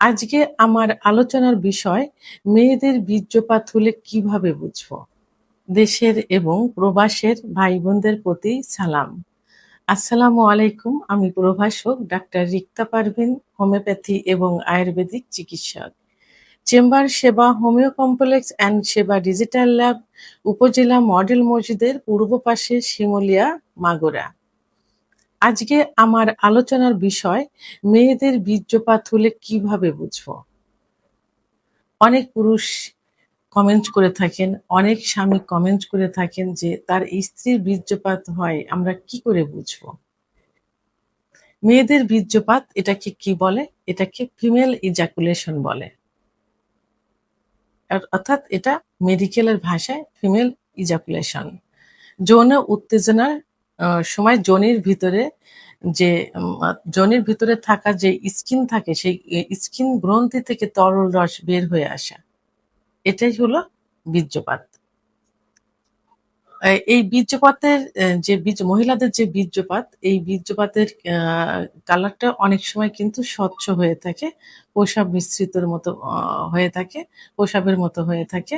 আজকে আমার আলোচনার বিষয় মেয়েদের বীর্যপাত হলে কিভাবে বুঝবো। দেশের এবং প্রবাসের ভাই বোনদের প্রতি সালাম। আসসালামু আলাইকুম। আমি প্রভাষক ডাক্তার রিক্তা পারভিন, হোমিওপ্যাথি এবং আয়ুর্বেদিক চিকিৎসক। চেম্বার সেবা হোমিও কমপ্লেক্স অ্যান্ড সেবা ডিজিটাল ল্যাব, উপজেলা মডেল মসজিদের পূর্ব পাশে, শিমুলিয়া, মাগুরা। আজকে আমার আলোচনার বিষয় মেয়েদের বীর্যপাত হলে কিভাবে বুঝবো। অনেক পুরুষ কমেন্ট করে থাকেন, অনেক স্বামী কমেন্ট করে থাকেন যে তার স্ত্রীর বীর্যপাত হয়, আমরা কি করে বুঝবো। মেয়েদের বীর্যপাত এটাকে কি বলে? এটাকে ফিমেল ইজাকুলেশন বলে। অর্থাৎ এটা মেডিকেলের ভাষায় ফিমেল ইজাকুলেশন। যৌন উত্তেজনার সময় যোনির ভিতরে যে যোনির ভিতরে থাকা যে স্কিন থাকে, সেই স্কিন গ্রন্থি থেকে তরল রস বের হয়ে আসা, এটাই হলো বীর্যপাত। এই বীর্যপাতের যে মহিলাদের যে বীর্যপাত, এই বীর্যপাতের কালারটা অনেক সময় কিন্তু স্বচ্ছ হয়ে থাকে, প্রসাব মিশ্রিতর মতো হয়ে থাকে, প্রসাবের মতো হয়ে থাকে।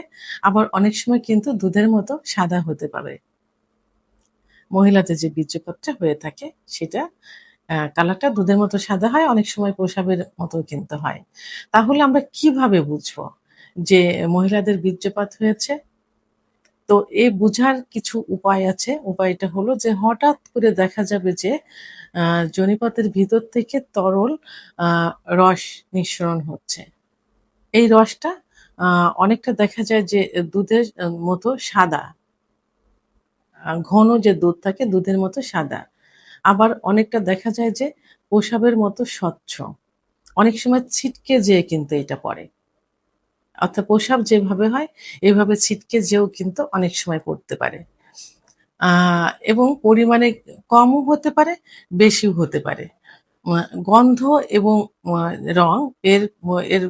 আবার অনেক সময় কিন্তু দুধের মতো সাদা হতে পারে। মহিলাদের যে বীর্যপাতটা হয়ে থাকে সেটা কালারটা দুধের মতো সাদা হয়, অনেক সময় প্রসাবের মতো কিন্তু হয়। তাহলে আমরা কিভাবে বুঝবো যে মহিলাদের বীর্যপাত হয়েছে? তো এ বুঝার কিছু উপায় আছে। উপায়টা হলো যে হঠাৎ করে দেখা যাবে যে যোনিপথের ভিতর থেকে তরল আ রস নিঃসরণ হচ্ছে। এই রসটা অনেকটা দেখা যায় যে দুধের মতো সাদা। ঘন যে দুধ থাকে দুধের মতো সাদা। আবার অনেকটা দেখা যায় যে প্রসাবের মতো স্বচ্ছ। অনেক সময় ছিটকে যেয়ে কিন্তু এটা পড়ে। অর্থাৎ প্রসাব যেভাবে হয় এভাবে ছিটকে যেয়েও কিন্তু অনেক সময় পড়তে পারে। আ এবং পরিমাণে কমও হতে পারে, বেশিও হতে পারে। গন্ধ এবং আ রং এর এর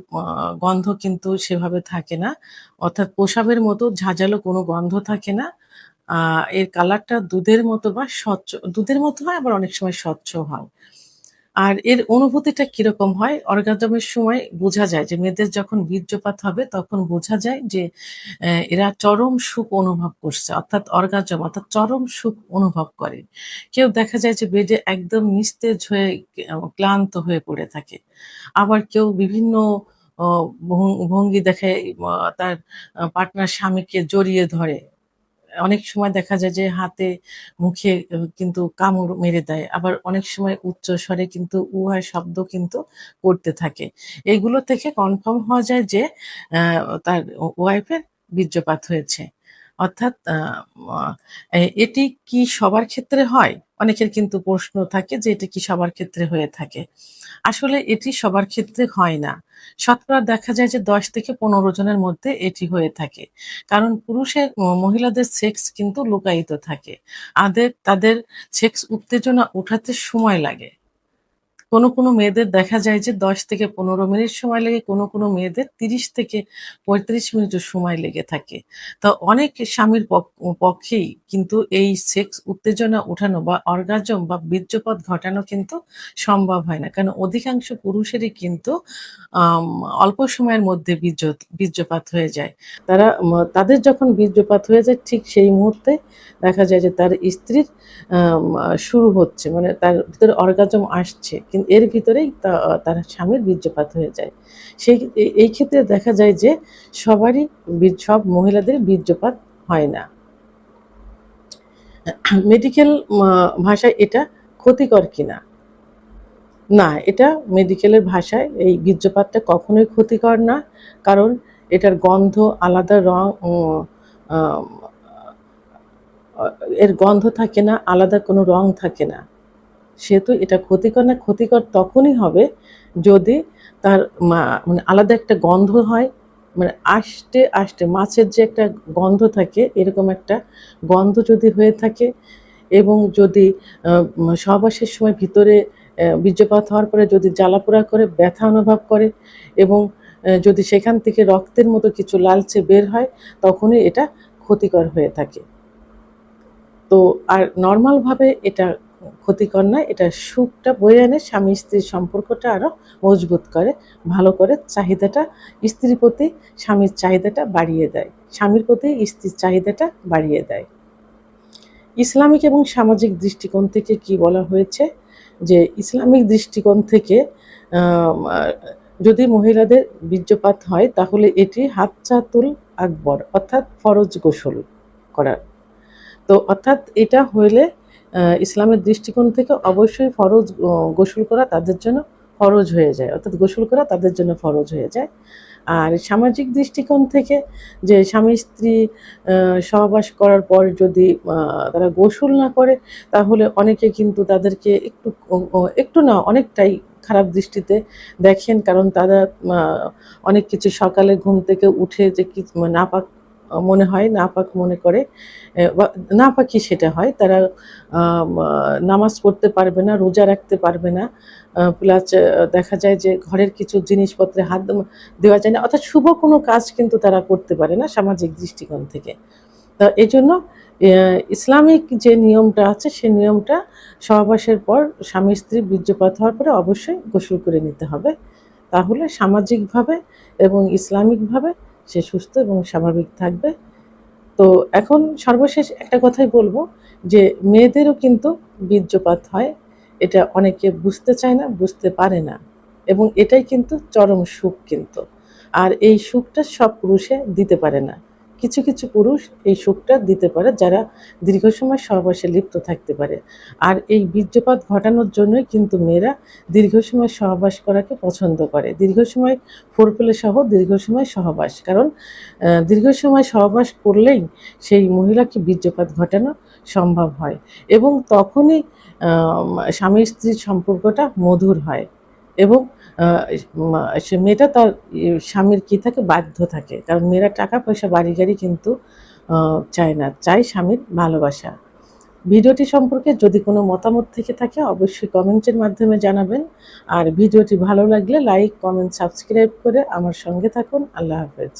গন্ধ কিন্তু সেভাবে থাকে না। অর্থাৎ প্রসাবের মতো ঝাঁঝালো কোনো গন্ধ থাকে না। আ এর কালারটা দুধের মতো বা স্বচ্ছ, দুধের মতো হয়, আবার অনেক সময় স্বচ্ছ হয়। আর এর অনুভূতিটা কিরকম হয়? অর্গাজমের সময় বোঝা যায় যে মেয়েদের যখন বীর্যপাত হবে তখন বোঝা যায় যে এরা চরম সুখ অনুভব করছে। অর্থাৎ অর্গাজম অর্থাৎ চরম সুখ অনুভব করে। কেউ দেখা যায় যে বেডে একদম নিস্তেজ হয়ে ক্লান্ত হয়ে পড়ে থাকে। আবার কেউ বিভিন্ন অ ভঙ্গি দেখায়, তার পার্টনার স্বামীকে জড়িয়ে ধরে। অনেক সময় দেখা যায় যে হাতে মুখে কিন্তু কামড় মেরে দেয়। আবার অনেক সময় উচ্চ স্বরে কিন্তু উহা শব্দ কিন্তু করতে থাকে। এগুলো থেকে কনফার্ম হওয়া যায় যে তার ওয়াইফের বীর্যপাত হয়েছে। অর্থাৎ আ এটি কি সবার ক্ষেত্রে হয়? অনেকের কিন্তু প্রশ্ন থাকে যে এটা কি সবার ক্ষেত্রে হয়ে থাকে? আসলে এটি সবার ক্ষেত্রে হয় না। শতকরা দেখা যায় যে ১০ থেকে ১৫ জনের মধ্যে এটি হয়ে থাকে। কারণ মহিলাদের সেক্স কিন্তু লুকায়িত থাকে। তাদের সেক্স উত্তেজনা উঠাতে সময় লাগে। কোনো মেয়েদের দেখা যায় যে ১০ থেকে ১৫ মিনিট সময় লাগে, কোনো মেয়েদের ৩০ থেকে ৩৫ মিনিটও সময় লেগে থাকে। তো অনেক স্বামীর পক্ষেই কিন্তু এই সেক্স উত্তেজনা উঠানো বা অর্গাজম বা বীর্যপাত ঘটানো কিন্তু সম্ভব হয় না। কারণ অধিকাংশ পুরুষেরই কিন্তু আম অল্প সময়ের মধ্যে বীর্যপাত হয়ে যায়। তাদের যখন বীর্যপাত হয়ে যায় ঠিক সেই মুহূর্তে দেখা যায় যে তার স্ত্রীর শুরু হচ্ছে। মানে তার ভিতরে অর্গাজম আসছে। কিন্তু এর ভিতরেই তার স্বামীর বীর্যপাত হয়ে যায়। এই ক্ষেত্রে দেখা যায় যে সব মহিলাদের বীর্যপাত হয় না। মেডিকেল ভাষায় এটা ক্ষতিকর কিনা? না, এটা মেডিকেলের ভাষায় এই বীর্যপাতটা কখনোই ক্ষতিকর না। কারণ এটার গন্ধ আলাদা, রং আ আ এর গন্ধ থাকে না, আলাদা কোনো রং থাকে না। সেহেতু এটা ক্ষতিকর না। ক্ষতিকর তখনই হবে যদি তার মানে আলাদা একটা গন্ধ হয়। মানে আষ্টে মাছের যে একটা গন্ধ থাকে এরকম একটা গন্ধ যদি হয়ে থাকে, এবং যদি আ সহবাসের সময় ভিতরে বীর্যপাত হওয়ার পরে যদি জ্বালাপোড়া করে, ব্যথা অনুভব করে, এবং যদি সেখান থেকে রক্তের মতো কিছু লালচে বের হয়, তখনই এটা ক্ষতিকর হয়ে থাকে। তো আর নরমাল ভাবে এটা ক্ষতিকর নয়, এটা সুখটা বয়ে আনে, স্বামী স্ত্রীর সম্পর্কটা আরও মজবুত করে, ভালো করে, চাহিদাটা স্ত্রীর প্রতি স্বামীর চাহিদাটা বাড়িয়ে দেয়, স্বামীর প্রতি স্ত্রীর চাহিদাটা বাড়িয়ে দেয়। ইসলামিক এবং সামাজিক দৃষ্টিকোণ থেকে কি বলা হয়েছে, যে ইসলামিক দৃষ্টিকোণ থেকে যদি মহিলাদের বীর্যপাত হয় তাহলে এটি হাজ্জাতুল আকবর অর্থাৎ ফরজ গোসল করার। তো অর্থাৎ এটা হইলে ইসলামের দৃষ্টিকোণ থেকে অবশ্যই ফরজ গোসল করা তাদের জন্য ফরজ হয়ে যায়, অর্থাৎ গোসল করা তাদের জন্য ফরজ হয়ে যায়। আর সামাজিক দৃষ্টিকোণ থেকে যে স্বামী স্ত্রী সহবাস করার পর যদি তারা গোসল না করে তাহলে অনেকে কিন্তু তাদেরকে একটু না অনেকটাই খারাপ দৃষ্টিতে দেখেন, কারণ তারা অনেক কিছু সকালে ঘুম থেকে উঠে যে কি নাপাক মনে হয়, নাপাক মনে করে, বা নাপাকি সেটা হয়, তারা নামাজ পড়তে পারবে না, রোজা রাখতে পারবে না, প্লাস দেখা যায় যে ঘরের কিছু জিনিসপত্রে হাত দেওয়া যায় না, অর্থাৎ শুভ কোনো কাজ কিন্তু তারা করতে পারে না সামাজিক দৃষ্টিকোণ থেকে। তো এই জন্য ইসলামিক যে নিয়মটা আছে সেই নিয়মটা সহবাসের পর স্বামী স্ত্রী বীর্যপাত হওয়ার পরে অবশ্যই গোসল করে নিতে হবে, তাহলে সামাজিকভাবে এবং ইসলামিকভাবে সে সুস্থ এবং স্বাভাবিক থাকবে। তো এখন সর্বশেষ একটা কথাই বলবো, যে মেয়েদেরও কিন্তু বীর্যপাত হয়, এটা অনেকে বুঝতে চায় না, বুঝতে পারে না, এবং এটাই কিন্তু চরম সুখ কিন্তু। আর এই সুখটা সব পুরুষে দিতে পারে না, কিছু কিছু পুরুষ এই সুখটা দিতে পারে যারা দীর্ঘ সময় সহবাসে লিপ্ত থাকতে পারে। আর এই বীর্যপাত ঘটানোর জন্যই কিন্তু মেয়েরা দীর্ঘ সময় সহবাস করাকে পছন্দ করে, দীর্ঘ সময় ফোরপ্লে সহ দীর্ঘ সময় সহবাস, কারণ দীর্ঘ সময় সহবাস করলেই সেই মহিলাকে বীর্যপাত ঘটানো সম্ভব হয়, এবং তখনই স্বামী স্ত্রীর সম্পর্কটা মধুর হয়, এবং সে মেয়েটা তার স্বামীর কি থাকে, বাধ্য থাকে, কারণ মেয়েরা টাকা পয়সা বাড়ি গাড়ি কিন্তু চায় না, চায় স্বামীর ভালোবাসা। ভিডিওটি সম্পর্কে যদি কোনো মতামত থেকে থাকে অবশ্যই কমেন্টের মাধ্যমে জানাবেন, আর ভিডিওটি ভালো লাগলে লাইক, কমেন্ট, সাবস্ক্রাইব করে আমার সঙ্গে থাকুন। আল্লাহ হাফেজ।